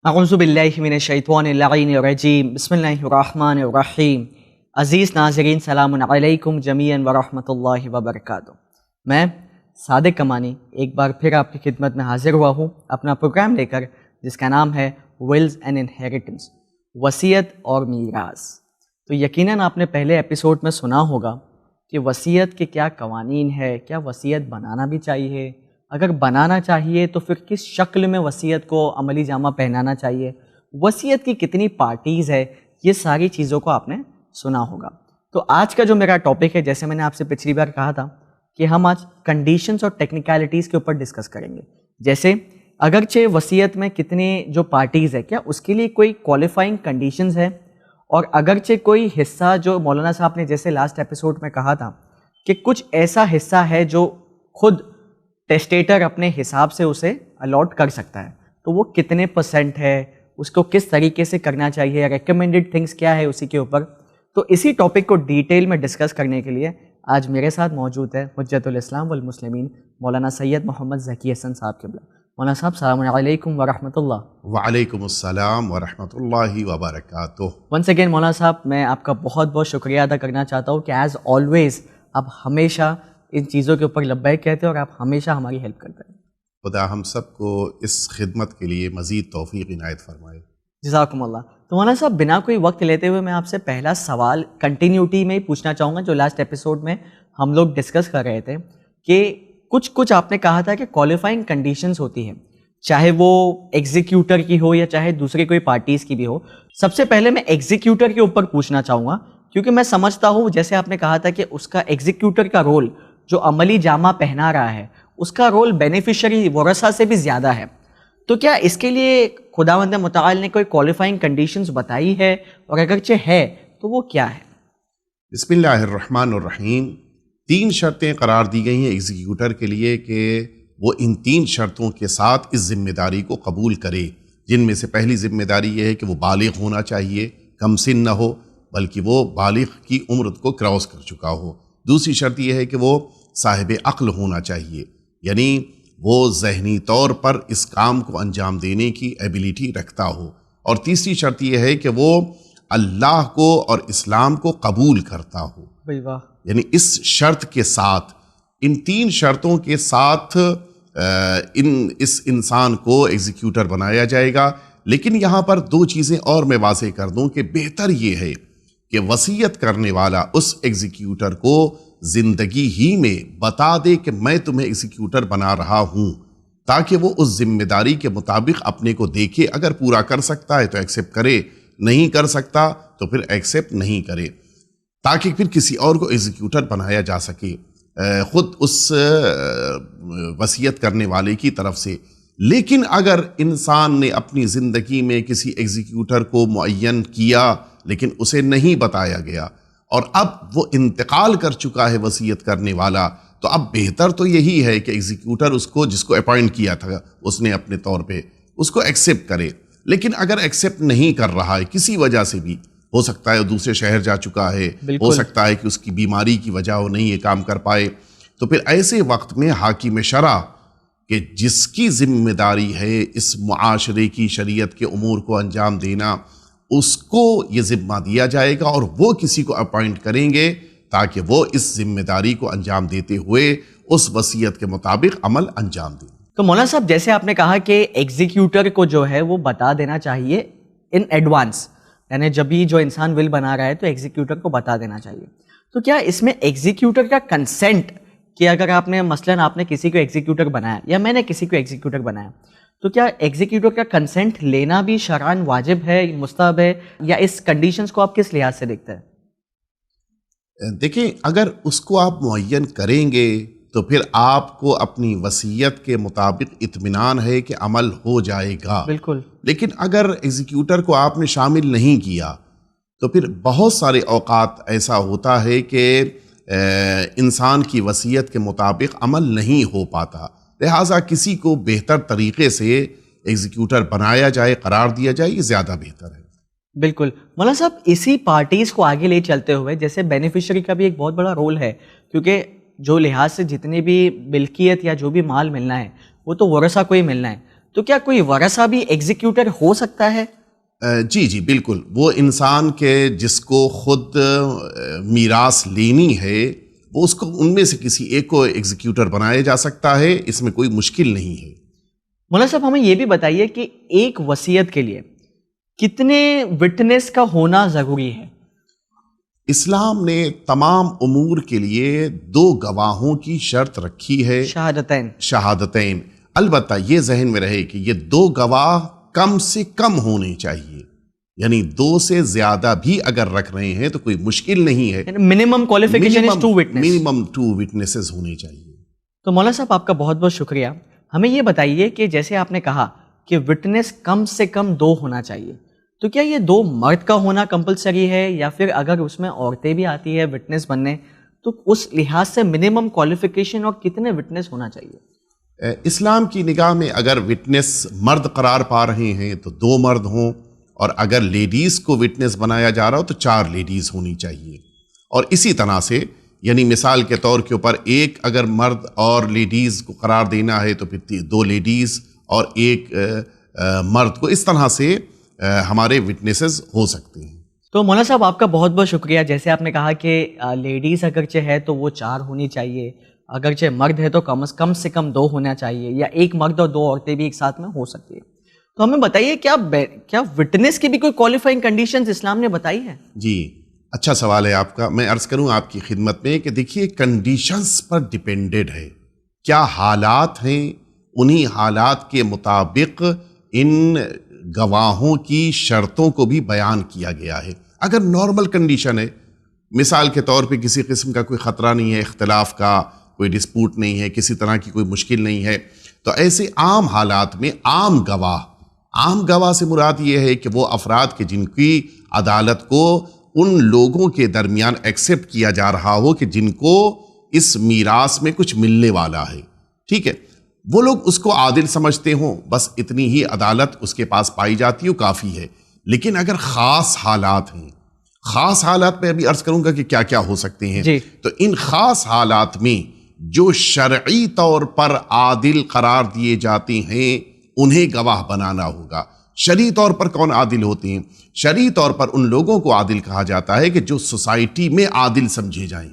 اعوذ باللہ من الشیطان اللعین الرجیم بسم اللہ الرحمن الرحیم۔ عزیز ناظرین سلام علیکم جمیعاً ورحمۃ اللہ وبرکاتہ۔ میں صادق کمانی ایک بار پھر آپ کی خدمت میں حاضر ہوا ہوں اپنا پروگرام لے کر، جس کا نام ہے ولز اینڈ انہیریٹنس، وصیت اور میراث۔ تو یقیناً آپ نے پہلے ایپیسوڈ میں سنا ہوگا کہ وصیت کے کیا قوانین ہے، کیا وصیت بنانا بھی چاہیے، اگر بنانا چاہیے تو پھر کس شکل میں وصیت کو عملی جامہ پہنانا چاہیے، وصیت کی کتنی پارٹیز ہے، یہ ساری چیزوں کو آپ نے سنا ہوگا۔ تو آج کا جو میرا ٹاپک ہے، جیسے میں نے آپ سے پچھلی بار کہا تھا کہ ہم آج کنڈیشنز اور ٹیکنیکلٹیز کے اوپر ڈسکس کریں گے۔ جیسے اگرچہ وصیت میں کتنے جو پارٹیز ہے، کیا اس کے لیے کوئی کوالیفائنگ کنڈیشنز ہے، اور اگرچہ کوئی حصہ جو مولانا صاحب نے جیسے لاسٹ ایپیسوڈ میں کہا تھا کہ کچھ ایسا حصہ ہے جو خود ٹیسٹیٹر اپنے حساب سے اسے الاٹ کر سکتا ہے، تو وہ کتنے % ہے، اس کو کس طریقے سے کرنا چاہیے، ریکمینڈڈ تھنگس کیا ہے اسی کے اوپر۔ تو اسی ٹاپک کو ڈیٹیل میں ڈسکس کرنے کے لیے آج میرے ساتھ موجود ہے حجت الاسلام والمسلمین مولانا سید محمد ذکی حسن صاحب قبلہ۔ مولانا صاحب السلام علیکم ورحمۃ اللہ۔ وعلیکم السلام ورحمۃ اللہ وبرکاتہ۔ ونس اگین مولانا صاحب، میں آپ کا بہت بہت شکریہ ادا کرنا چاہتا ہوں کہ ایز آلویز آپ ہمیشہ ان چیزوں کے اوپر لبیک کہتے ہیں اور آپ ہمیشہ ہماری ہیلپ کرتے ہیں۔ خدا ہم سب کو اس خدمت کے لیے مزید توفیق عنایت فرمائے۔ جزاکم اللہ۔ تو مولانا صاحب، بنا کوئی وقت لیتے ہوئے میں آپ سے پہلا سوال کنٹینیوٹی میں ہی پوچھنا چاہوں گا جو لاسٹ ایپیسوڈ میں ہم لوگ ڈسکس کر رہے تھے کہ کچھ آپ نے کہا تھا کہ کوالیفائنگ کنڈیشنز ہوتی ہیں، چاہے وہ ایگزیکیوٹر کی ہو یا چاہے دوسری کوئی پارٹیز کی بھی ہو۔ سب سے پہلے میں ایگزیکیوٹر کے اوپر پوچھنا چاہوں گا، کیونکہ میں سمجھتا ہوں جیسے آپ نے کہا تھا کہ اس کا ایگزیکیوٹر کا رول جو عملی جامہ پہنا رہا ہے، اس کا رول بینیفیشری ورثہ سے بھی زیادہ ہے۔ تو کیا اس کے لیے خداوند متعال نے کوئی کوالیفائنگ کنڈیشنز بتائی ہے، اور اگرچہ ہے تو وہ کیا ہے؟ بسم اللہ الرحمن الرحیم۔ 3 شرطیں قرار دی گئی ہیں ایگزیکیوٹر کے لیے کہ وہ ان 3 شرطوں کے ساتھ اس ذمہ داری کو قبول کرے، جن میں سے پہلی ذمہ داری یہ ہے کہ وہ بالغ ہونا چاہیے، کم سن نہ ہو بلکہ وہ بالغ کی عمر کو کراس کر چکا ہو۔ دوسری شرط یہ ہے کہ وہ صاحب عقل ہونا چاہیے، یعنی وہ ذہنی طور پر اس کام کو انجام دینے کی ایبیلٹی رکھتا ہو۔ اور تیسری شرط یہ ہے کہ وہ اللہ کو اور اسلام کو قبول کرتا ہو۔ واہ۔ یعنی اس شرط کے ساتھ، ان 3 شرطوں کے ساتھ اس انسان کو ایگزیکیوٹر بنایا جائے گا۔ لیکن یہاں پر 2 چیزیں اور میں واضح کر دوں کہ بہتر یہ ہے کہ وصیت کرنے والا اس ایگزیکیوٹر کو زندگی ہی میں بتا دے کہ میں تمہیں ایگزیکیوٹر بنا رہا ہوں، تاکہ وہ اس ذمہ داری کے مطابق اپنے کو دیکھے۔ اگر پورا کر سکتا ہے تو ایکسیپٹ کرے، نہیں کر سکتا تو پھر ایکسیپٹ نہیں کرے، تاکہ پھر کسی اور کو ایگزیکیوٹر بنایا جا سکے خود اس وصیت کرنے والے کی طرف سے۔ لیکن اگر انسان نے اپنی زندگی میں کسی ایگزیکیوٹر کو معین کیا لیکن اسے نہیں بتایا گیا، اور اب وہ انتقال کر چکا ہے وصیت کرنے والا، تو اب بہتر تو یہی ہے کہ ایگزیکیوٹر اس کو جس کو اپوائنٹ کیا تھا اس نے اپنے طور پہ اس کو ایکسیپٹ کرے۔ لیکن اگر ایکسیپٹ نہیں کر رہا ہے کسی وجہ سے بھی، ہو سکتا ہے وہ دوسرے شہر جا چکا ہے، ہو سکتا ہے کہ اس کی بیماری کی وجہ وہ نہیں یہ کام کر پائے، تو پھر ایسے وقت میں حاکم شرع کہ جس کی ذمہ داری ہے اس معاشرے کی شریعت کے امور کو انجام دینا، اس کو یہ ذمہ دیا جائے گا، اور وہ کسی کو اپوائنٹ کریں گے تاکہ وہ اس ذمہ داری کو انجام دیتے ہوئے اس وصیت کے مطابق عمل انجام دیں۔ تو مولانا صاحب، جیسے آپ نے کہا کہ ایگزیکیوٹر کو جو ہے وہ بتا دینا چاہیے ان ایڈوانس، یعنی جب بھی جو انسان ول بنا رہا ہے تو ایگزیکیوٹر کو بتا دینا چاہیے۔ تو کیا اس میں ایگزیکیوٹر کا کنسنٹ، کہ اگر آپ نے مثلاً آپ نے کسی کو ایگزیکیوٹر بنایا یا میں نے کسی کو ایگزیکیوٹر بنایا، تو کیا ایگزیکیوٹر کا کنسنٹ لینا بھی شرعاً واجب ہے، مستحب ہے، یا اس کنڈیشنز کو آپ کس لحاظ سے دیکھتے ہیں؟ دیکھیں، اگر اس کو آپ معین کریں گے تو پھر آپ کو اپنی وصیت کے مطابق اطمینان ہے کہ عمل ہو جائے گا۔ بالکل۔ لیکن اگر ایگزیکیوٹر کو آپ نے شامل نہیں کیا تو پھر بہت سارے اوقات ایسا ہوتا ہے کہ انسان کی وصیت کے مطابق عمل نہیں ہو پاتا، لہٰذا کسی کو بہتر طریقے سے ایگزیکیوٹر بنایا جائے، قرار دیا جائے، یہ زیادہ بہتر ہے۔ بالکل مولانا صاحب، اسی پارٹیز کو آگے لے چلتے ہوئے جیسے بینیفیشری کا بھی ایک بہت بڑا رول ہے، کیونکہ جو لحاظ سے جتنے بھی ملکیت یا جو بھی مال ملنا ہے وہ تو ورثہ کو ہی ملنا ہے۔ تو کیا کوئی ورثہ بھی ایگزیکیوٹر ہو سکتا ہے؟ جی جی بالکل، وہ انسان کے جس کو خود میراث لینی ہے وہ اس کو ان میں سے کسی ایک کو ایگزیکیوٹر بنایا جا سکتا ہے، اس میں کوئی مشکل نہیں ہے۔ مولانا صاحب ہمیں یہ بھی بتائیے کہ ایک وصیت کے لیے کتنے وٹنس کا ہونا ضروری ہے؟ اسلام نے تمام امور کے لیے 2 گواہوں کی شرط رکھی ہے، شہادتین۔ البتہ یہ ذہن میں رہے کہ یہ 2 گواہ کم سے کم ہونے چاہیے، یعنی 2 سے زیادہ بھی اگر رکھ رہے ہیں تو کوئی مشکل نہیں ہے، minimum qualification is 2 witness، minimum 2 witnesses ہونے چاہیے۔ تو مولانا صاحب آپ کا بہت بہت شکریہ۔ ہمیں یہ بتائیے کہ جیسے آپ نے کہا کہ وٹنس کم سے کم 2 ہونا چاہیے، تو کیا یہ 2 مرد کا ہونا کمپلسری ہے، یا پھر اگر اس میں عورتیں بھی آتی ہے وٹنس بننے تو اس لحاظ سے منیمم کوالیفیکیشن اور کتنے وٹنس ہونا چاہیے؟ اسلام کی نگاہ میں اگر وٹنس مرد قرار پا رہے ہیں تو 2 مرد ہوں، اور اگر لیڈیز کو وٹنس بنایا جا رہا ہو تو 4 لیڈیز ہونی چاہیے۔ اور اسی طرح سے یعنی مثال کے طور کے اوپر ایک اگر مرد اور لیڈیز کو قرار دینا ہے تو پھر 2 لیڈیز اور 1 مرد کو، اس طرح سے ہمارے وٹنسز ہو سکتے ہیں۔ تو مولانا صاحب آپ کا بہت بہت شکریہ۔ جیسے آپ نے کہا کہ لیڈیز اگرچہ ہے تو وہ 4 ہونی چاہیے، اگرچہ مرد ہے تو کم سے کم 2 ہونا چاہیے، یا 1 مرد اور 2 عورتیں بھی ایک ساتھ میں ہو سکتی ہے۔ تو ہمیں بتائیے کیا وٹنس کی بھی کوئی کوالیفائنگ کنڈیشنز اسلام نے بتائی ہے؟ جی اچھا سوال ہے آپ کا۔ میں عرض کروں آپ کی خدمت میں کہ دیکھیے کنڈیشنز پر ڈیپینڈڈ ہے، کیا حالات ہیں، انہی حالات کے مطابق ان گواہوں کی شرطوں کو بھی بیان کیا گیا ہے۔ اگر نارمل کنڈیشن ہے، مثال کے طور پہ کسی قسم کا کوئی خطرہ نہیں ہے، اختلاف کا کوئی ڈسپوٹ نہیں ہے، کسی طرح کی کوئی مشکل نہیں ہے، تو ایسے عام حالات میں عام گواہ سے مراد یہ ہے کہ وہ افراد کے جن کی عدالت کو ان لوگوں کے درمیان ایکسیپٹ کیا جا رہا ہو کہ جن کو اس میراث میں کچھ ملنے والا ہے، ٹھیک ہے، وہ لوگ اس کو عادل سمجھتے ہوں، بس اتنی ہی عدالت اس کے پاس پائی جاتی ہو کافی ہے۔ لیکن اگر خاص حالات ہیں، خاص حالات میں ابھی عرض کروں گا کہ کیا کیا ہو سکتے ہیں، تو ان خاص حالات میں جو شرعی طور پر عادل قرار دیے جاتے ہیں انہیں گواہ بنانا ہوگا۔ شرعی طور پر کون عادل ہوتے ہیں؟ شرعی طور پر ان لوگوں کو عادل کہا جاتا ہے کہ جو سوسائٹی میں عادل سمجھے جائیں۔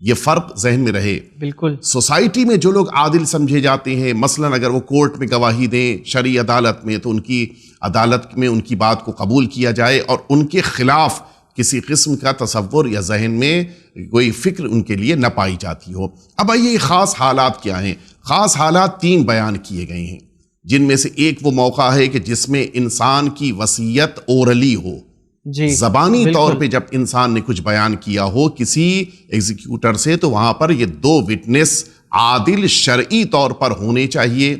یہ فرق ذہن میں رہے۔ بالکل، سوسائٹی میں جو لوگ عادل سمجھے جاتے ہیں، مثلا اگر وہ کورٹ میں گواہی دیں شرعی عدالت میں، تو ان کی عدالت میں ان کی بات کو قبول کیا جائے اور ان کے خلاف کسی قسم کا تصور یا ذہن میں کوئی فکر ان کے لیے نہ پائی جاتی ہو۔ اب آئیے خاص حالات کیا ہیں؟ خاص حالات 3 بیان کیے گئے ہیں، جن میں سے ایک وہ موقع ہے کہ جس میں انسان کی وصیت اورلی ہو، زبانی طور پہ جب انسان نے کچھ بیان کیا ہو کسی ایگزیکیوٹر سے، تو وہاں پر یہ 2 وٹنس عادل شرعی طور پر ہونے چاہیے،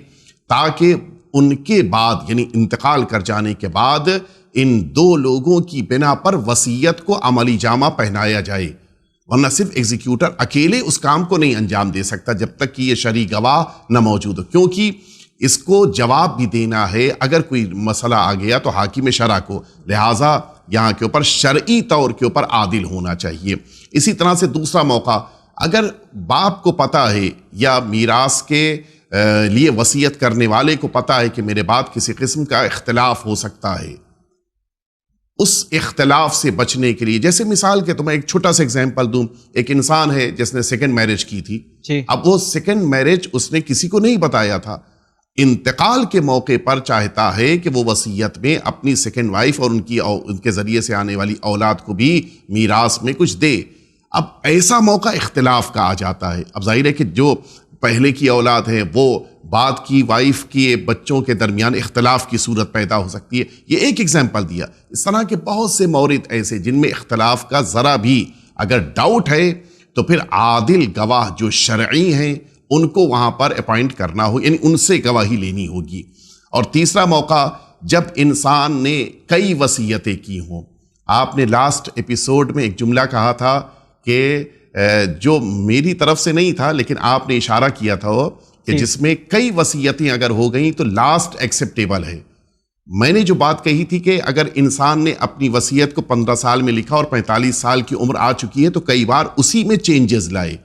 تاکہ ان کے بعد یعنی انتقال کر جانے کے بعد ان 2 لوگوں کی بنا پر وصیت کو عملی جامہ پہنایا جائے، ورنہ صرف ایگزیکیوٹر اکیلے اس کام کو نہیں انجام دے سکتا جب تک کہ یہ شرعی گواہ نہ موجود ہو، کیونکہ اس کو جواب بھی دینا ہے اگر کوئی مسئلہ آ گیا تو حاکم شرع کو، لہٰذا یہاں کے اوپر شرعی طور کے اوپر عادل ہونا چاہیے۔ اسی طرح سے دوسرا موقع، اگر باپ کو پتہ ہے یا میراث کے لیے وصیت کرنے والے کو پتہ ہے کہ میرے بعد کسی قسم کا اختلاف ہو سکتا ہے، اس اختلاف سے بچنے کے لیے، جیسے مثال کے تو میں ایک چھوٹا سا ایگزامپل دوں، ایک انسان ہے جس نے 2nd میرج کی تھی، اب وہ 2nd میرج اس نے کسی کو نہیں بتایا تھا، انتقال کے موقع پر چاہتا ہے کہ وہ وصیت میں اپنی 2nd وائف اور ان کے ذریعے سے آنے والی اولاد کو بھی میراث میں کچھ دے۔ اب ایسا موقع اختلاف کا آ جاتا ہے، اب ظاہر ہے کہ جو پہلے کی اولاد ہے وہ بعد کی وائف کے بچوں کے درمیان اختلاف کی صورت پیدا ہو سکتی ہے۔ یہ ایک ایگزامپل دیا، اس طرح کے بہت سے مورد ایسے جن میں اختلاف کا ذرا بھی اگر ڈاؤٹ ہے تو پھر عادل گواہ جو شرعی ہیں ان کو وہاں پر اپائنٹ کرنا ہو، یعنی ان سے گواہی لینی ہوگی۔ اور تیسرا موقع، جب انسان نے کئی وصیتیں کی ہوں۔ آپ نے لاسٹ ایپیسوڈ میں ایک جملہ کہا تھا کہ جو میری طرف سے نہیں تھا لیکن آپ نے اشارہ کیا تھا کہ جس میں کئی وصیتیں اگر ہو گئیں تو لاسٹ ایکسیپٹیبل ہے۔ میں نے جو بات کہی تھی کہ اگر انسان نے اپنی وصیت کو 15 سال میں لکھا اور 45 سال کی عمر آ چکی ہے تو کئی بار اسی میں چینجز لائے،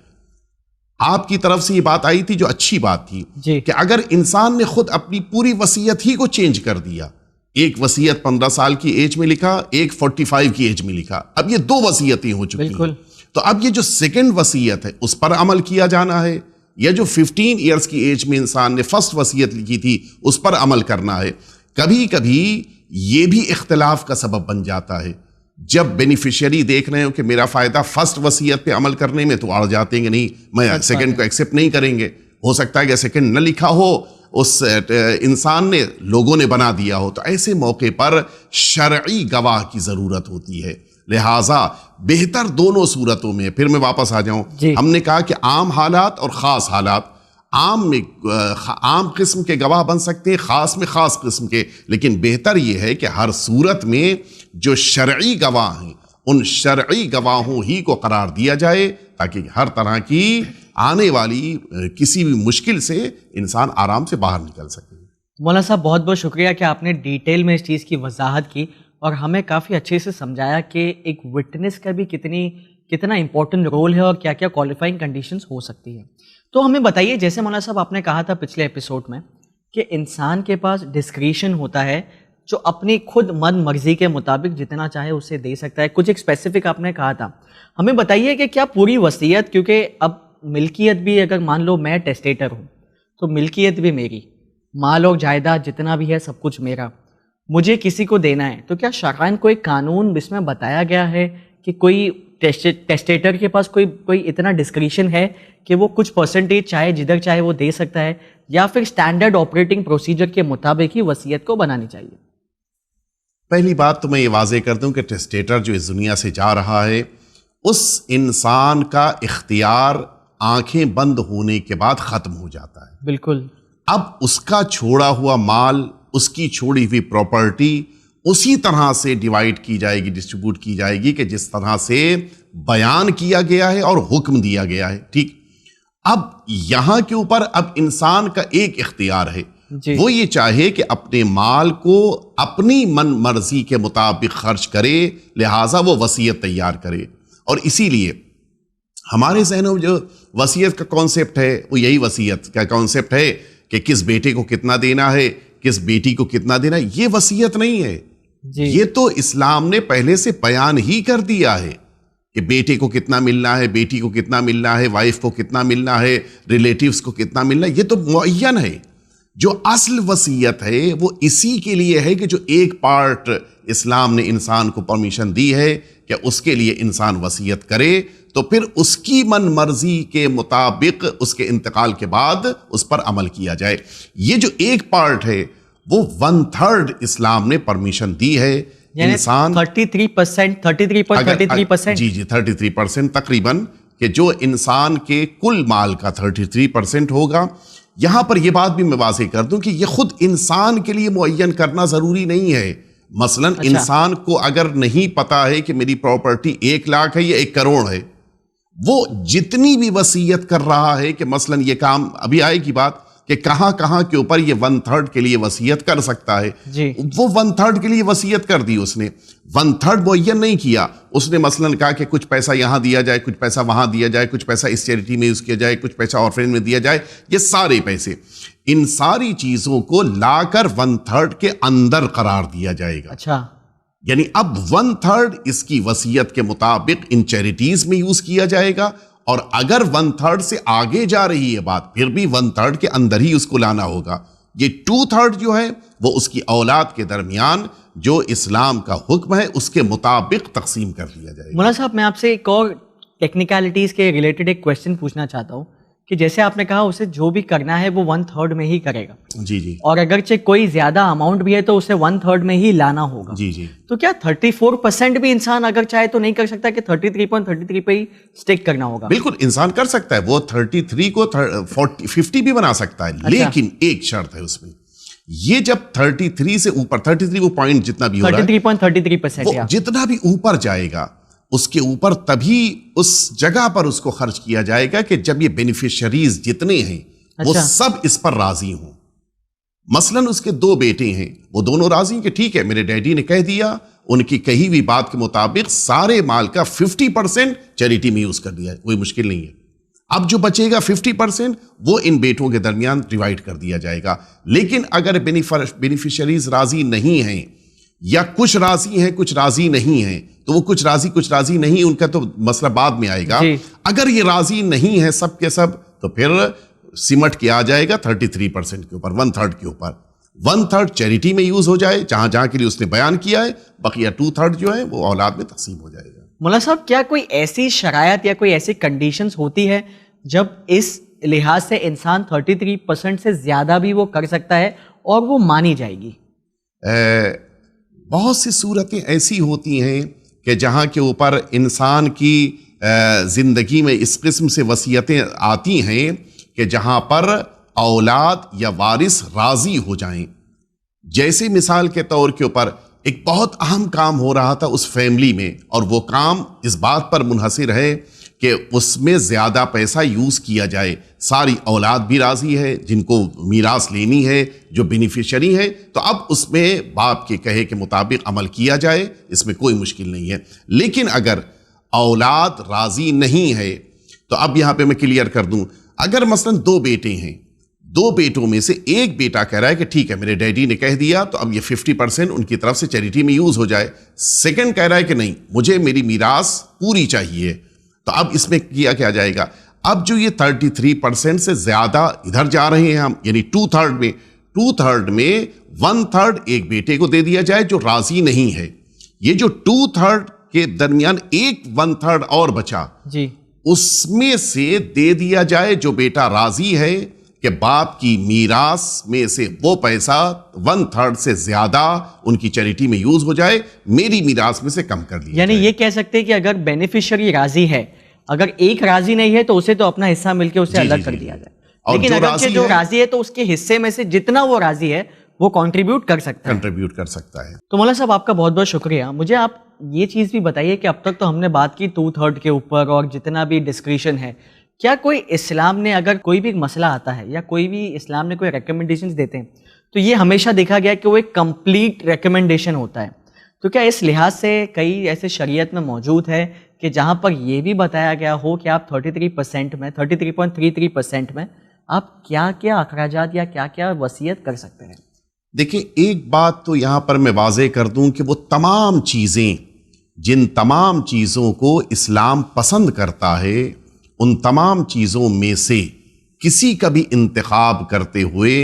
آپ کی طرف سے یہ بات آئی تھی جو اچھی بات تھی جی کہ اگر انسان نے خود اپنی پوری وصیت ہی کو چینج کر دیا، ایک وصیت 15 سال کی ایج میں لکھا، ایک 45 کی ایج میں لکھا، اب یہ 2 وصیتیں ہو چکی بالکل. ہیں. تو اب یہ جو سیکنڈ وصیت ہے اس پر عمل کیا جانا ہے، یا جو 15 ایئرس کی ایج میں انسان نے فرسٹ وصیت لکھی تھی اس پر عمل کرنا ہے. کبھی کبھی یہ بھی اختلاف کا سبب بن جاتا ہے. جب بینیفیشری دیکھ رہے ہو کہ میرا فائدہ فرسٹ وصیت پہ عمل کرنے میں، تو اڑ جاتے ہیں کہ نہیں میں سیکنڈ کو ایکسیپٹ نہیں کریں گے. ہو سکتا ہے کہ سیکنڈ نہ لکھا ہو، اس انسان نے، لوگوں نے بنا دیا ہو. تو ایسے موقع پر شرعی گواہ کی ضرورت ہوتی ہے. لہٰذا بہتر دونوں صورتوں میں، پھر میں واپس آ جاؤں، ہم نے کہا کہ عام حالات اور خاص حالات. عام میں عام قسم کے گواہ بن سکتے ہیں، خاص میں خاص قسم کے، لیکن بہتر یہ ہے کہ ہر صورت میں جو شرعی گواہ ہیں ان شرعی گواہوں ہی کو قرار دیا جائے، تاکہ ہر طرح کی آنے والی کسی بھی مشکل سے انسان آرام سے باہر نکل سکے. مولانا صاحب بہت بہت شکریہ کہ آپ نے ڈیٹیل میں اس چیز کی وضاحت کی اور ہمیں کافی اچھے سے سمجھایا کہ ایک وٹنس کا بھی کتنا امپورٹنٹ رول ہے اور کیا کیا کوالیفائنگ کنڈیشنز ہو سکتی ہیں. تو ہمیں بتائیے، جیسے مولانا صاحب آپ نے کہا تھا پچھلے ایپیسوڈ میں کہ انسان کے پاس ڈسکریشن ہوتا ہے جو اپنی خود من مرضی کے مطابق جتنا چاہے اسے دے سکتا ہے. کچھ ایک اسپیسیفک آپ نے کہا تھا. ہمیں بتائیے کہ کیا پوری وصیت، کیونکہ اب ملکیت بھی، اگر مان لو میں ٹیسٹیٹر ہوں تو ملکیت بھی میری، مال اور جائیداد جتنا بھی ہے سب کچھ میرا، مجھے کسی کو دینا ہے، تو کیا شرعاً کوئی قانون اس میں بتایا گیا ہے کہ کوئی ٹیسٹیٹر کے پاس کوئی اتنا ڈسکریشن ہے کہ وہ کچھ پرسنٹیج چاہے جدھر چاہے وہ دے سکتا ہے، یا پھر اسٹینڈرڈ آپریٹنگ پروسیجر کے مطابق ہی وصیت کو بنانی چاہیے؟ پہلی بات تو میں یہ واضح کر دوں کہ ٹیسٹیٹر جو اس دنیا سے جا رہا ہے، اس انسان کا اختیار آنکھیں بند ہونے کے بعد ختم ہو جاتا ہے. بالکل. اب اس کا چھوڑا ہوا مال، اس کی چھوڑی ہوئی پراپرٹی اسی طرح سے ڈیوائیڈ کی جائے گی، ڈسٹریبیوٹ کی جائے گی کہ جس طرح سے بیان کیا گیا ہے اور حکم دیا گیا ہے. ٹھیک. اب یہاں کے اوپر اب انسان کا ایک اختیار ہے، وہ یہ چاہے کہ اپنے مال کو اپنی من مرضی کے مطابق خرچ کرے، لہٰذا وہ وصیت تیار کرے. اور اسی لیے ہمارے ذہنوں میں جو وصیت کا کانسیپٹ ہے، وہ یہی وصیت کا کانسیپٹ ہے کہ کس بیٹے کو کتنا دینا ہے، کس بیٹی کو کتنا دینا ہے. یہ وصیت نہیں ہے. یہ تو اسلام نے پہلے سے بیان ہی کر دیا ہے کہ بیٹے کو کتنا ملنا ہے، بیٹی کو کتنا ملنا ہے، وائف کو کتنا ملنا ہے، ریلیٹیوز کو کتنا ملنا ہے. یہ تو معین ہے. جو اصل وصیت ہے وہ اسی کے لیے ہے کہ جو ایک پارٹ اسلام نے انسان کو پرمیشن دی ہے کہ اس کے لیے انسان وصیت کرے، تو پھر اس کی من مرضی کے مطابق اس کے انتقال کے بعد اس پر عمل کیا جائے. یہ جو ایک پارٹ ہے وہ 1/3 اسلام نے پرمیشن دی ہے. انسان 33% جی 33% تقریباً، کہ جو انسان کے کل مال کا 33% ہوگا. یہاں پر یہ بات بھی میں واضح کر دوں کہ یہ خود انسان کے لیے معین کرنا ضروری نہیں ہے. مثلا انسان کو اگر نہیں پتا ہے کہ میری پراپرٹی 1 لاکھ ہے یا 1 کروڑ ہے، وہ جتنی بھی وصیت کر رہا ہے کہ مثلا یہ کام ابھی آئے کی بات کہ کہاں کہاں کے اوپر یہ 1/3 کے لیے وصیت کر سکتا ہے، وہ 1/3 کے لیے وصیت کر دی. اس نے 1/3 معین نہیں کیا. اس نے مثلا کہا کہ کچھ پیسہ یہاں دیا جائے، کچھ پیسہ وہاں دیا جائے، کچھ پیسہ اس چیریٹی میں یوز کیا جائے، کچھ پیسہ آرفین میں دیا جائے. یہ سارے پیسے، ان ساری چیزوں کو لا کر 1/3 کے اندر قرار دیا جائے گا. اچھا، یعنی اب 1/3 اس کی وصیت کے مطابق ان چیریٹیز میں یوز کیا جائے گا، اور اگر 1/3 سے آگے جا رہی ہے بات، پھر بھی 1/3 کے اندر ہی اس کو لانا ہوگا. یہ 2/3 جو ہے وہ اس کی اولاد کے درمیان جو اسلام کا حکم ہے اس کے مطابق تقسیم کر دیا جائے گا. مولانا صاحب میں آپ سے ایک اور ٹیکنیکلٹیز کے ریلیٹڈ ایک کویشچن پوچھنا چاہتا ہوں کہ جیسے آپ نے کہا اسے جو بھی کرنا ہے وہ 1/3 میں ہی کرے گا. جی اور اگرچہ کوئی زیادہ اماؤنٹ بھی ہے تو اسے 1/3 میں ہی لانا ہوگا. جی تو کیا 34% بھی انسان اگر چاہے تو نہیں کر سکتا کہ 33.33 پہ ہی اسٹک کرنا ہوگا؟ بالکل انسان کر سکتا ہے. وہ 33 کو 50 بھی بنا سکتا ہے. لیکن ایک شرط ہے اس میں، یہ جب 33 سے اوپر 33 وہ پوائنٹ جتنا بھی ہو رہا ہے 33.33% جتنا بھی اوپر جائے گا اس کے اوپر تبھی اس جگہ پر اس کو خرچ کیا جائے گا کہ جب یہ بینیفیشریز جتنے ہیں وہ سب اس پر راضی ہوں. مثلا اس کے 2 بیٹے ہیں، وہ دونوں راضی ہیں کہ ٹھیک ہے میرے ڈیڈی نے کہہ دیا، ان کی کہی ہوئی بات کے مطابق سارے مال کا 50% چیریٹی میں یوز کر دیا ہے، کوئی مشکل نہیں ہے. اب جو بچے گا 50% وہ ان بیٹوں کے درمیان ڈیوائڈ کر دیا جائے گا. لیکن اگر بینیفیشریز راضی نہیں ہیں یا کچھ راضی ہیں کچھ راضی نہیں ہیں تو وہ کچھ راضی نہیں، ان کا تو مسئلہ بعد میں آئے گا. اگر یہ راضی نہیں ہے سب کے سب تو پھر سمٹ کے آ جائے گا 33% کے اوپر، 1/3 کے اوپر. 1/3 چیریٹی میں یوز ہو جائے جہاں کے لیے اس نے بیان کیا ہے، بقیہ 2/3 جو ہے وہ اولاد میں تقسیم ہو جائے گا. مولانا صاحب کیا کوئی ایسی شرائط یا کوئی ایسی کنڈیشنز ہوتی ہے جب اس لحاظ سے انسان 33% سے زیادہ بھی وہ کر سکتا ہے اور وہ مانی جائے گی؟ بہت سی صورتیں ایسی ہوتی ہیں کہ جہاں کے اوپر انسان کی زندگی میں اس قسم سے وصیتیں آتی ہیں کہ جہاں پر اولاد یا وارث راضی ہو جائیں. جیسے مثال کے طور کے اوپر ایک بہت اہم کام ہو رہا تھا اس فیملی میں، اور وہ کام اس بات پر منحصر ہے کہ اس میں زیادہ پیسہ یوز کیا جائے. ساری اولاد بھی راضی ہے جن کو میراث لینی ہے، جو بینیفیشری ہے، تو اب اس میں باپ کے کہے کے مطابق عمل کیا جائے، اس میں کوئی مشکل نہیں ہے. لیکن اگر اولاد راضی نہیں ہے تو اب یہاں پہ میں کلیئر کر دوں، اگر مثلا 2 بیٹے ہیں، 2 بیٹوں میں سے ایک بیٹا کہہ رہا ہے کہ ٹھیک ہے میرے ڈیڈی نے کہہ دیا تو اب یہ 50% ان کی طرف سے چیریٹی میں یوز ہو جائے. سیکنڈ کہہ رہا ہے کہ نہیں، مجھے میری میراث پوری چاہیے. تو اب اس میں کیا جائے گا؟ اب جو یہ 33% سے زیادہ ادھر جا رہے ہیں ہم، یعنی 2/3 میں 1/3 ایک بیٹے کو دے دیا جائے جو راضی نہیں ہے. یہ جو 2/3 کے درمیان ایک 1/3 اور بچا، جی، اس میں سے دے دیا جائے جو بیٹا راضی ہے کہ باپ کی میراث میں سے وہ پیسہ 1/3 سے زیادہ ان کی چیریٹی میں یوز ہو جائے، میری میراث میں سے کم کر دیا. یعنی یہ کہہ سکتے ہیں کہ اگر بینیفیشری راضی ہے، اگر ایک راضی نہیں ہے تو اسے تو اپنا حصہ مل کے اسے الگ کر دیا جائے. لیکن اگر جو راضی ہے تو اس کے حصے میں سے جتنا وہ راضی ہے وہ کنٹریبیوٹ کر سکتا ہے. تو مولانا صاحب آپ کا بہت بہت شکریہ. مجھے آپ یہ چیز بھی بتائیے کہ اب تک تو ہم نے بات کی 2/3 کے اوپر اور جتنا بھی ڈسکریشن ہے، کیا کوئی اسلام نے اگر کوئی بھی مسئلہ آتا ہے یا کوئی بھی اسلام نے کوئی ریکمنڈیشنز دیتے ہیں تو یہ ہمیشہ دیکھا گیا کہ وہ ایک کمپلیٹ ریکمنڈیشن ہوتا ہے؟ تو کیا اس لحاظ سے کئی ایسے شریعت میں موجود ہے کہ جہاں پر یہ بھی بتایا گیا ہو کہ آپ 33% میں 33.33% میں آپ کیا کیا اخراجات یا کیا کیا وصیت کر سکتے ہیں؟ دیکھیں، ایک بات تو یہاں پر میں واضح کر دوں کہ وہ تمام چیزیں، جن تمام چیزوں کو اسلام پسند کرتا ہے، ان تمام چیزوں میں سے کسی کا بھی انتخاب کرتے ہوئے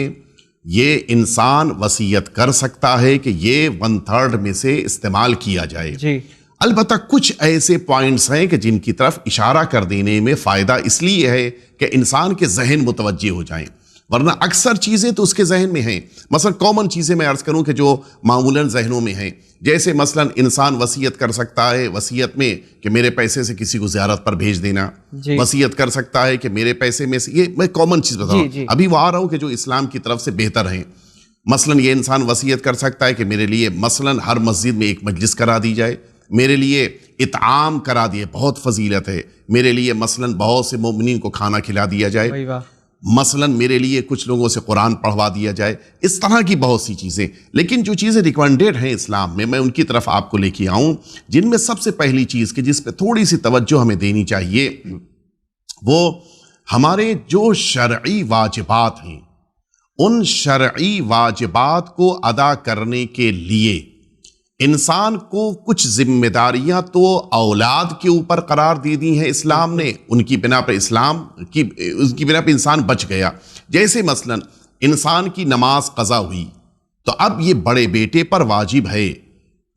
یہ انسان وصیت کر سکتا ہے کہ یہ 1/3 میں سے استعمال کیا جائے. جی، البتہ کچھ ایسے پوائنٹس ہیں کہ جن کی طرف اشارہ کر دینے میں فائدہ اس لیے ہے کہ انسان کے ذہن متوجہ ہو جائیں، ورنہ اکثر چیزیں تو اس کے ذہن میں ہیں. مثلا کامن چیزیں میں عرض کروں کہ جو معمولاً ذہنوں میں ہیں، جیسے مثلا انسان وصیت کر سکتا ہے وصیت میں کہ میرے پیسے سے کسی کو زیارت پر بھیج دینا. وصیت کر سکتا ہے کہ میرے پیسے میں سے، یہ میں کامن چیز بتا رہا ہوں، ابھی وہ آ رہا ہوں کہ جو اسلام کی طرف سے بہتر ہیں. مثلا یہ انسان وصیت کر سکتا ہے کہ میرے لیے مثلا ہر مسجد میں ایک مجلس کرا دی جائے، میرے لیے اطعام کرا دیے، بہت فضیلت ہے، میرے لیے مثلا بہت سے مومنین کو کھانا کھلا دیا جائے، مثلا میرے لیے کچھ لوگوں سے قرآن پڑھوا دیا جائے. اس طرح کی بہت سی چیزیں. لیکن جو چیزیں ریکمنڈیڈ ہیں اسلام میں ان کی طرف آپ کو لے کے آؤں، جن میں سب سے پہلی چیز کہ جس پہ تھوڑی سی توجہ ہمیں دینی چاہیے، وہ ہمارے جو شرعی واجبات ہیں، ان شرعی واجبات کو ادا کرنے کے لیے انسان کو کچھ ذمہ داریاں تو اولاد کے اوپر قرار دے دی ہیں اسلام نے، ان کی بنا پر اس کی بنا پر انسان بچ گیا. جیسے مثلا انسان کی نماز قضا ہوئی تو اب یہ بڑے بیٹے پر واجب ہے.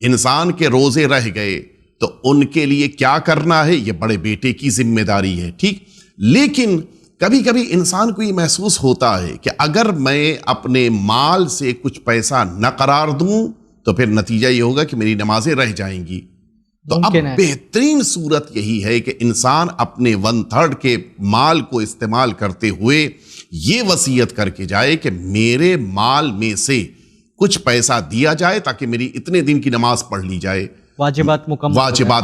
انسان کے روزے رہ گئے تو ان کے لیے کیا کرنا ہے، یہ بڑے بیٹے کی ذمہ داری ہے. ٹھیک، لیکن کبھی کبھی انسان کو یہ محسوس ہوتا ہے کہ اگر میں اپنے مال سے کچھ پیسہ نہ قرار دوں تو پھر نتیجہ یہ ہوگا کہ میری نمازیں رہ جائیں گی. تو اب بہترین صورت یہی ہے کہ انسان اپنے 1/3 کے مال کو استعمال کرتے ہوئے یہ وصیت کر کے جائے کہ میرے مال میں سے کچھ پیسہ دیا جائے تاکہ میری اتنے دن کی نماز پڑھ لی جائے، واجبات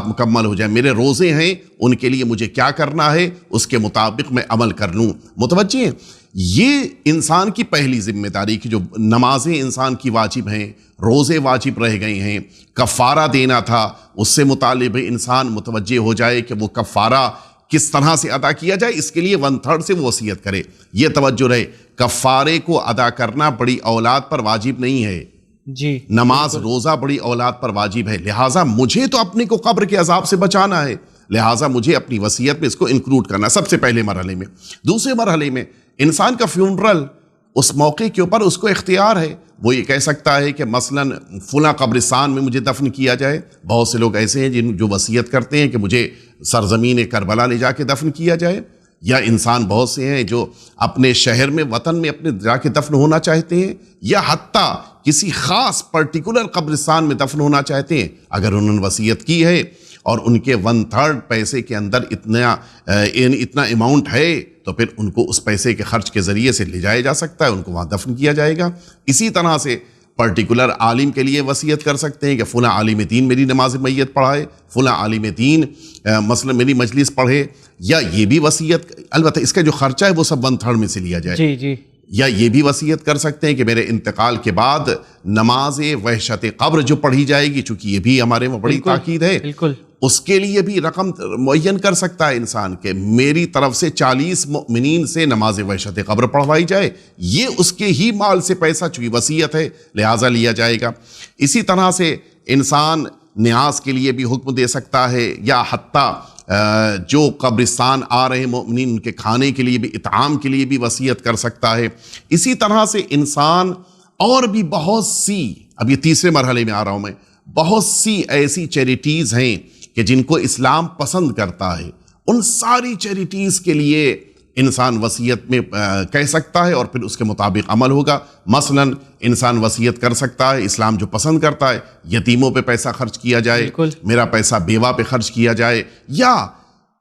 مکمل ہو جائے. میرے روزے ہیں، ان کے لیے مجھے کیا کرنا ہے اس کے مطابق میں عمل کر لوں. متوجہ ہیں؟ یہ انسان کی پہلی ذمہ داری کہ جو نمازیں انسان کی واجب ہیں، روزے واجب رہ گئے ہیں، کفارہ دینا تھا، اس سے متعلق انسان متوجہ ہو جائے کہ وہ کفارہ کس طرح سے ادا کیا جائے اس کے لیے 1/3 سے وہ وصیت کرے. یہ توجہ رہے کفارے کو ادا کرنا بڑی اولاد پر واجب نہیں ہے. جی نماز روزہ بڑی اولاد پر واجب ہے. لہٰذا مجھے تو اپنے کو قبر کے عذاب سے بچانا ہے, لہٰذا مجھے اپنی وصیت میں اس کو انکلوڈ کرنا سب سے پہلے مرحلے میں. دوسرے مرحلے میں انسان کا فیونرل اس موقع کے اوپر اس کو اختیار ہے. وہ یہ کہہ سکتا ہے کہ مثلاً فلاں قبرستان میں مجھے دفن کیا جائے. بہت سے لوگ ایسے ہیں جو وصیت کرتے ہیں کہ مجھے سرزمین کربلا لے جا کے دفن کیا جائے. یا انسان بہت سے ہیں جو اپنے شہر میں وطن میں اپنے جا کے دفن ہونا چاہتے ہیں, یا حتیٰ کسی خاص پرٹیکولر قبرستان میں دفن ہونا چاہتے ہیں. اگر انہوں نے وصیت کی ہے اور ان کے 1/3 پیسے کے اندر اتنا اماؤنٹ ہے تو پھر ان کو اس پیسے کے خرچ کے ذریعے سے لے جایا جا سکتا ہے, ان کو وہاں دفن کیا جائے گا. اسی طرح سے پرٹیکولر عالم کے لیے وصیت کر سکتے ہیں کہ فلاں عالم دین میری نماز میت پڑھائے, فلاں عالم دین مثلا میری مجلس پڑھے. یا یہ بھی وصیت, البتہ اس کا جو خرچہ ہے وہ سب 1/3 میں سے لیا جائے. جی جی. یا یہ بھی وصیت کر سکتے ہیں کہ میرے انتقال کے بعد نماز وحشت قبر جو پڑھی جائے گی, چونکہ یہ بھی ہمارے میں بڑی تاکید ہے, بالکل اس کے لیے بھی رقم معین کر سکتا ہے انسان کہ میری طرف سے 40 مؤمنین سے نماز وحشت قبر پڑھوائی جائے. یہ اس کے ہی مال سے پیسہ, چونکہ وصیت ہے لہٰذا لیا جائے گا. اسی طرح سے انسان نیاز کے لیے بھی حکم دے سکتا ہے, یا حتیٰ جو قبرستان آ رہے مؤمنین ان کے کھانے کے لیے بھی, اطعام کے لیے بھی وصیت کر سکتا ہے. اسی طرح سے انسان اور بھی بہت سی, اب یہ تیسرے مرحلے میں آ رہا ہوں میں, بہت سی ایسی چیریٹیز ہیں کہ جن کو اسلام پسند کرتا ہے, ان ساری چیریٹیز کے لیے انسان وصیت میں کہہ سکتا ہے اور پھر اس کے مطابق عمل ہوگا. مثلا انسان وصیت کر سکتا ہے, اسلام جو پسند کرتا ہے یتیموں پہ پیسہ خرچ کیا جائے, میرا پیسہ بیوہ پہ خرچ کیا جائے, یا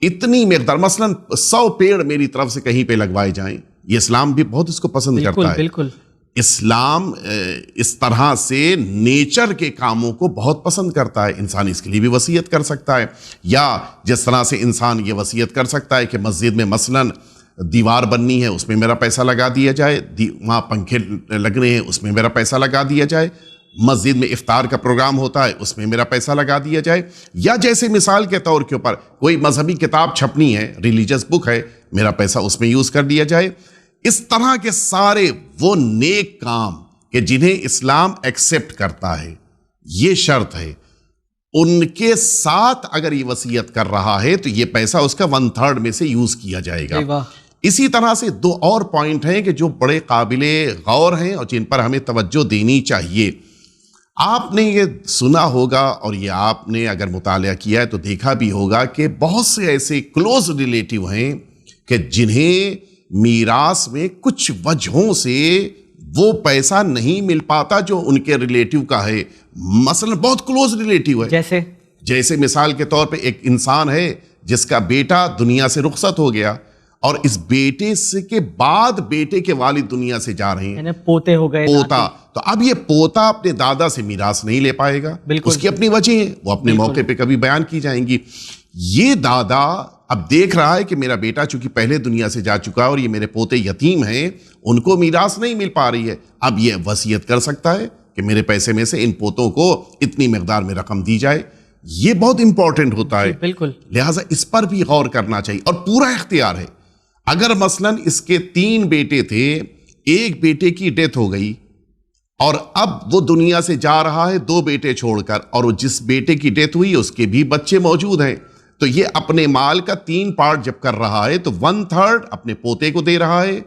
اتنی مقدار مثلا 100 پیڑ میری طرف سے کہیں پہ لگوائے جائیں. یہ اسلام بھی بہت اس کو پسند کرتا ہے. بالکل اسلام اس طرح سے نیچر کے کاموں کو بہت پسند کرتا ہے. انسان اس کے لیے بھی وصیت کر سکتا ہے. یا جس طرح سے انسان یہ وصیت کر سکتا ہے کہ مسجد میں مثلا دیوار بننی ہے, اس میں میرا پیسہ لگا دیا جائے, وہاں پنکھے لگنے ہیں, اس میں میرا پیسہ لگا دیا جائے, مسجد میں افطار کا پروگرام ہوتا ہے, اس میں میرا پیسہ لگا دیا جائے. یا جیسے مثال کے طور کے اوپر کوئی مذہبی کتاب چھپنی ہے, ریلیجس بک ہے, میرا پیسہ اس میں یوز کر دیا جائے. اس طرح کے سارے وہ نیک کام کہ جنہیں اسلام ایکسیپٹ کرتا ہے, یہ شرط ہے, ان کے ساتھ اگر یہ وصیت کر رہا ہے تو یہ پیسہ اس کا 1/3 میں سے یوز کیا جائے گا. اسی طرح سے 2 اور پوائنٹ ہیں کہ جو بڑے قابل غور ہیں اور جن پر ہمیں توجہ دینی چاہیے. آپ نے یہ سنا ہوگا اور یہ آپ نے اگر مطالعہ کیا ہے تو دیکھا بھی ہوگا کہ بہت سے ایسے کلوز ریلیٹیو ہیں کہ جنہیں میراث میں کچھ وجہوں سے وہ پیسہ نہیں مل پاتا جو ان کے ریلیٹیو کا ہے. مثلا بہت کلوز ریلیٹیو ہے, جیسے مثال کے طور پہ ایک انسان ہے جس کا بیٹا دنیا سے رخصت ہو گیا اور اس بیٹے سے کے بعد بیٹے کے والد دنیا سے جا رہے ہیں, پوتے ہو گئے, پوتا. تو اب یہ پوتا اپنے دادا سے میراث نہیں لے پائے گا, اس کی اپنی وجہ ہے, وہ اپنے موقع پہ کبھی بیان کی جائیں گی. یہ دادا اب دیکھ رہا ہے کہ میرا بیٹا چونکہ پہلے دنیا سے جا چکا ہے اور یہ میرے پوتے یتیم ہیں, ان کو میراث نہیں مل پا رہی ہے. اب یہ وصیت کر سکتا ہے کہ میرے پیسے میں سے ان پوتوں کو اتنی مقدار میں رقم دی جائے. یہ بہت امپورٹنٹ ہوتا ہے, بالکل. لہٰذا اس پر بھی غور کرنا چاہیے اور پورا اختیار ہے. اگر مثلا اس کے 3 بیٹے تھے, ایک بیٹے کی ڈیتھ ہو گئی اور اب وہ دنیا سے جا رہا ہے 2 بیٹے چھوڑ کر, اور جس بیٹے کی ڈیتھ ہوئی اس کے بھی بچے موجود ہیں, تو یہ اپنے مال کا 3 پارٹ جب کر رہا ہے تو 1/3 اپنے پوتے کو دے رہا ہے,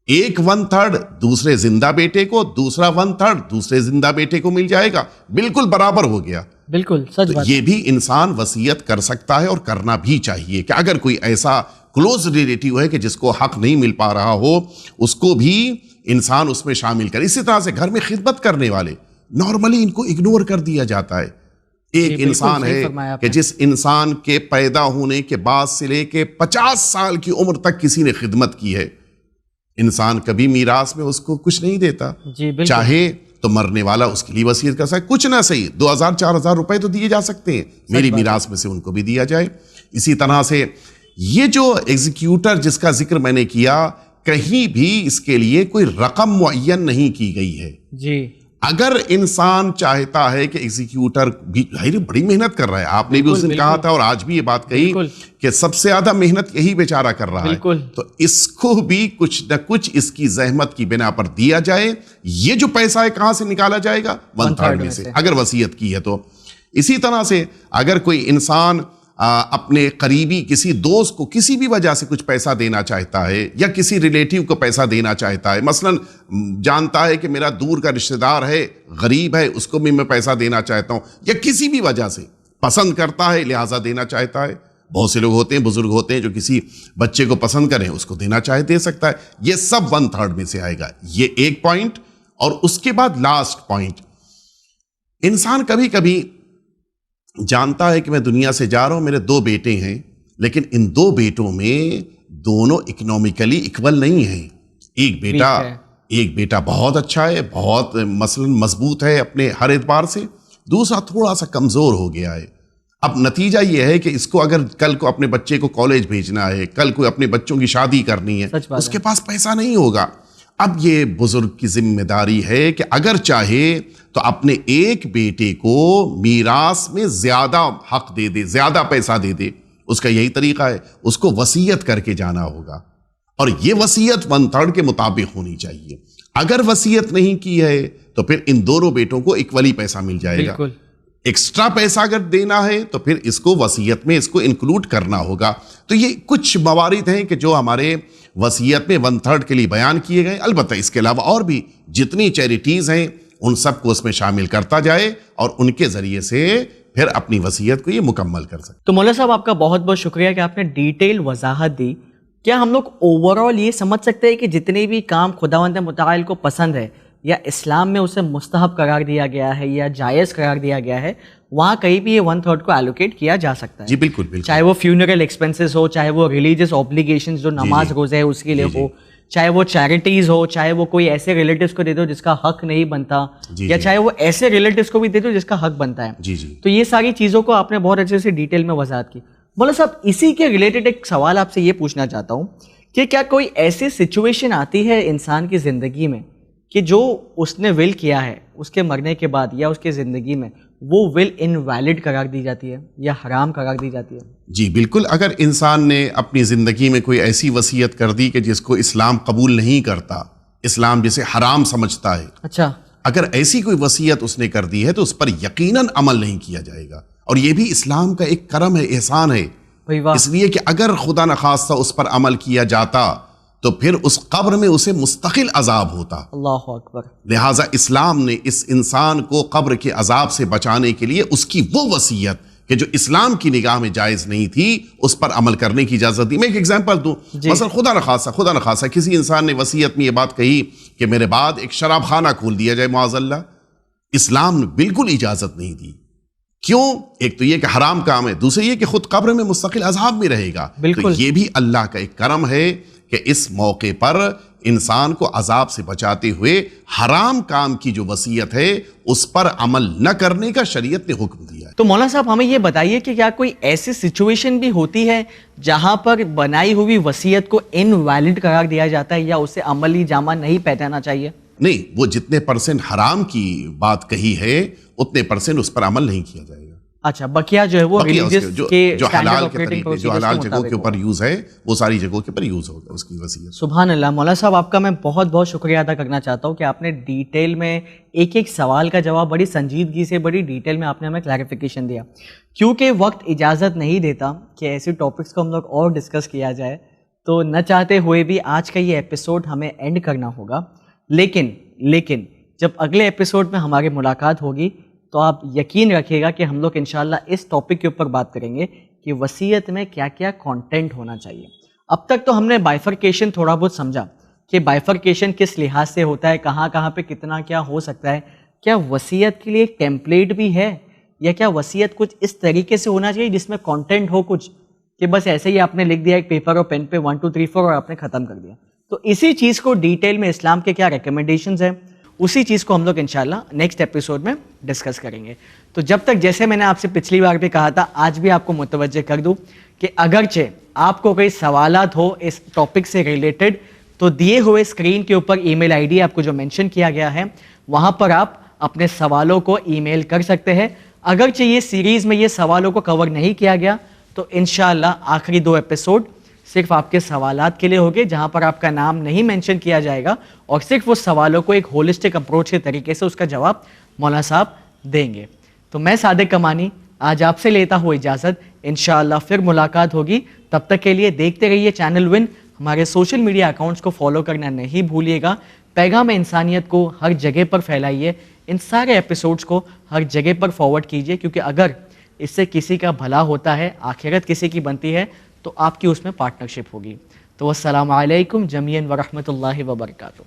ایک 1/3 دوسرے زندہ بیٹے کو, دوسرا 1/3 دوسرے زندہ بیٹے کو مل جائے گا. بالکل برابر ہو گیا. بالکل سچ بات. یہ بھی انسان وصیت کر سکتا ہے اور کرنا بھی چاہیے کہ اگر کوئی ایسا کلوز ریلیٹیو ہے کہ جس کو حق نہیں مل پا رہا ہو, اس کو بھی انسان اس میں شامل کرے. اسی طرح سے گھر میں خدمت کرنے والے نارملی ان کو اگنور کر دیا جاتا ہے. ایک انسان ہے کہ جس انسان کے پیدا ہونے کے بعد سے لے کے 50 سال کی عمر تک کسی نے خدمت کی ہے, انسان کبھی میراث میں اس کو کچھ نہیں دیتا. چاہے تو مرنے والا اس کے لیے وصیت کر سکتا, کچھ نہ صحیح 2000-4000 روپے تو دیے جا سکتے ہیں, میری میراث میں سے ان کو بھی دیا جائے. اسی طرح سے یہ جو ایگزیکیوٹر جس کا ذکر میں نے کیا, کہیں بھی اس کے لیے کوئی رقم معین نہیں کی گئی ہے. جی اگر انسان چاہتا ہے کہ ایگزیکیوٹر بھی بڑی محنت کر رہا ہے, آپ نے بھی اس دن کہا تھا اور آج بھی یہ بات کہی کہ سب سے زیادہ محنت یہی بیچارہ کر رہا ہے, تو اس کو بھی کچھ نہ کچھ اس کی زحمت کی بنا پر دیا جائے. یہ جو پیسہ ہے کہاں سے نکالا جائے گا؟ 1/3 میں سے, اگر وصیت کی ہے تو. اسی طرح سے اگر کوئی انسان اپنے قریبی کسی دوست کو کسی بھی وجہ سے کچھ پیسہ دینا چاہتا ہے, یا کسی ریلیٹیو کو پیسہ دینا چاہتا ہے, مثلا جانتا ہے کہ میرا دور کا رشتہ دار ہے, غریب ہے, اس کو بھی میں پیسہ دینا چاہتا ہوں, یا کسی بھی وجہ سے پسند کرتا ہے لہٰذا دینا چاہتا ہے. بہت سے لوگ ہوتے ہیں, بزرگ ہوتے ہیں, جو کسی بچے کو پسند کریں اس کو دینا چاہے دے سکتا ہے. یہ سب 1/3 میں سے آئے گا. یہ ایک پوائنٹ. اور اس کے بعد لاسٹ پوائنٹ, انسان کبھی کبھی جانتا ہے کہ میں دنیا سے جا رہا ہوں, میرے 2 بیٹے ہیں, لیکن ان 2 بیٹوں میں دونوں اکنومیکلی اکول نہیں ہیں. ایک بیٹا بہت اچھا ہے, بہت مثلا مضبوط ہے اپنے ہر اعتبار سے, دوسرا تھوڑا سا کمزور ہو گیا ہے. اب نتیجہ یہ ہے کہ اس کو اگر کل کو اپنے بچے کو کالج بھیجنا ہے, کل کو اپنے بچوں کی شادی کرنی ہے, اس کے پاس پیسہ نہیں ہوگا. اب یہ بزرگ کی ذمہ داری ہے کہ اگر چاہے تو اپنے ایک بیٹے کو میراث میں زیادہ حق دے دے, زیادہ پیسہ دے دے. اس کا یہی طریقہ ہے, اس کو وصیت کر کے جانا ہوگا, اور یہ وصیت 1/3 کے مطابق ہونی چاہیے. اگر وصیت نہیں کی ہے تو پھر ان دونوں بیٹوں کو اکولی پیسہ مل جائے گا. ایکسٹرا پیسہ اگر دینا ہے تو پھر اس کو وصیت میں اس کو انکلوڈ کرنا ہوگا. تو یہ کچھ موارد ہیں کہ جو ہمارے وصیت میں 1/3 کے لیے بیان کیے گئے. البتہ اس کے علاوہ اور بھی جتنی چیریٹیز ہیں ان سب کو اس میں شامل کرتا جائے, اور ان کے ذریعے سے پھر اپنی وصیت کو یہ مکمل کر سکتے. تو مولانا صاحب آپ کا بہت بہت شکریہ کہ آپ نے ڈیٹیل وضاحت دی. کیا ہم لوگ اوور آل یہ سمجھ سکتے ہیں کہ جتنے بھی کام خداوند متعال کو پسند ہے, یا اسلام میں اسے مستحب قرار دیا گیا ہے یا جائز قرار دیا گیا ہے, وہاں کہیں بھی یہ 1/3 کو ایلوکیٹ کیا جا سکتا ہے؟ جی بالکل بالکل. چاہے وہ فیونرل ایکسپینسز ہو, چاہے وہ ریلیجیس اوبلیگیشنز جو نماز روزے ہے اس کے لیے ہو, چاہے وہ چیریٹیز ہو, چاہے وہ کوئی ایسے ریلیٹیوز کو دے دو جس کا حق نہیں بنتا, یا چاہے وہ ایسے ریلیٹیوز کو بھی دے دو جس کا حق بنتا ہے. تو یہ ساری چیزوں کو آپ نے بہت اچھے سے ڈیٹیل میں وضاحت کی. مولانا صاحب اسی کے ریلیٹڈ ایک سوال آپ سے یہ پوچھنا چاہتا ہوں کہ کیا کوئی ایسی سچویشن آتی ہے انسان کی زندگی میں کہ جو اس نے ول کیا ہے اس کے مرنے کے بعد یا اس کے زندگی میں وہ ول انویلڈ قرار دی جاتی ہے یا حرام قرار دی جاتی ہے؟ جی بالکل. اگر انسان نے اپنی زندگی میں کوئی ایسی وصیت کر دی کہ جس کو اسلام قبول نہیں کرتا, اسلام جسے حرام سمجھتا ہے, اچھا, اگر ایسی کوئی وصیت اس نے کر دی ہے تو اس پر یقیناً عمل نہیں کیا جائے گا. اور یہ بھی اسلام کا ایک کرم ہے, احسان ہے, اس لیے کہ اگر خدا نخواستہ اس پر عمل کیا جاتا تو پھر اس قبر میں اسے مستقل عذاب ہوتا. اللہ اکبر. لہٰذا اسلام نے اس انسان کو قبر کے عذاب سے بچانے کے لیے اس کی وہ وصیت کہ جو اسلام کی نگاہ میں جائز نہیں تھی اس پر عمل کرنے کی اجازت دی. میں ایک ایگزامپل دوں. مثلا خدا نخواستہ کسی انسان نے وصیت میں یہ بات کہی کہ میرے بعد ایک شراب خانہ کھول دیا جائے معاذ اللہ. اسلام نے بالکل اجازت نہیں دی. کیوں؟ ایک تو یہ کہ حرام کام ہے, دوسرے یہ کہ خود قبر میں مستقل عذاب میں رہے گا. تو یہ بھی اللہ کا ایک کرم ہے کہ اس موقع پر انسان کو عذاب سے بچاتے ہوئے حرام کام کی جو وصیت ہے اس پر عمل نہ کرنے کا شریعت نے حکم دیا ہے. تو مولانا صاحب ہمیں یہ بتائیے کہ کیا کوئی ایسی سچویشن بھی ہوتی ہے جہاں پر بنائی ہوئی وصیت کو انویلڈ قرار دیا جاتا ہے یا اسے عملی جامہ نہیں پہنانا چاہیے؟ نہیں, وہ جتنے پرسنٹ حرام کی بات کہی ہے اتنے پرسنٹ اس پر عمل نہیں کیا جائے گا. اچھا, بقیہ جو ہے وہ ریلیجس کے جو حلال کے طریقے, جو حلال جگہوں کے اوپر یوز ہے وہ ساری جگہوں کے اوپر یوز ہوگا اس کی وصیت. سبحان اللہ. مولانا صاحب آپ کا میں بہت بہت شکریہ ادا کرنا چاہتا ہوں کہ آپ نے ڈیٹیل میں ایک ایک سوال کا جواب بڑی سنجیدگی سے, بڑی ڈیٹیل میں آپ نے ہمیں کلیریفیکیشن دیا. کیونکہ وقت اجازت نہیں دیتا کہ ایسی ٹاپکس کو ہم لوگ اور ڈسکس کیا جائے, تو نہ چاہتے ہوئے بھی آج کا یہ ایپیسوڈ ہمیں اینڈ کرنا ہوگا. لیکن جب اگلے ایپیسوڈ میں ہماری ملاقات ہوگی تو آپ یقین رکھیے گا کہ ہم لوگ انشاءاللہ اس ٹاپک کے اوپر بات کریں گے کہ وصیت میں کیا کیا کانٹینٹ ہونا چاہیے. اب تک تو ہم نے بائیفرکیشن تھوڑا بہت سمجھا کہ بائیفرکیشن کس لحاظ سے ہوتا ہے, کہاں پہ کتنا کیا ہو سکتا ہے. کیا وصیت کے لیے ایک ٹیمپلیٹ بھی ہے, یا کیا وصیت کچھ اس طریقے سے ہونا چاہیے جس میں کانٹینٹ ہو کچھ, کہ بس ایسے ہی آپ نے لکھ دیا ایک پیپر اور پین پہ 1 2 3 4 اور آپ نے ختم کر دیا؟ تو اسی چیز کو ڈیٹیل میں اسلام کے کیا ریکمنڈیشنز ہیں اسی چیز کو ہم لوگ انشاءاللہ نیکسٹ ایپیسوڈ میں ڈسکس کریں گے. تو جب تک, جیسے میں نے آپ سے پچھلی بار بھی کہا تھا, آج بھی آپ کو متوجہ کر دوں کہ اگرچہ آپ کو کوئی سوالات ہو اس ٹاپک سے ریلیٹڈ تو دیے ہوئے اسکرین کے اوپر ای میل آئی ڈی آپ کو جو مینشن کیا گیا ہے وہاں پر آپ اپنے سوالوں کو ای میل کر سکتے ہیں. اگرچہ یہ سیریز میں یہ سوالوں کو کور نہیں کیا گیا تو انشاءاللہ آخری 2 ایپیسوڈ صرف آپ کے سوالات کے لیے ہوگے, جہاں پر آپ کا نام نہیں مینشن کیا جائے گا اور صرف وہ سوالوں کو ایک ہولسٹک اپروچ کے طریقے سے اس کا جواب مولانا صاحب دیں گے. تو میں صادق کمانی آج آپ سے لیتا ہوں اجازت, انشاءاللہ پھر ملاقات ہوگی. تب تک کے لیے دیکھتے رہیے چینل ون. ہمارے سوشل میڈیا اکاؤنٹس کو فالو کرنا نہیں بھولیے گا. پیغام انسانیت کو ہر جگہ پر پھیلائیے, ان سارے ایپیسوڈز کو ہر جگہ پر فارورڈ کیجیے, کیونکہ اگر اس سے کسی کا بھلا ہوتا ہے, آخرت کسی کی بنتی ہے, تو آپ کی اس میں پارٹنرشپ ہوگی. تو السلام علیکم جمیعاً ورحمۃ اللہ وبرکاتہ.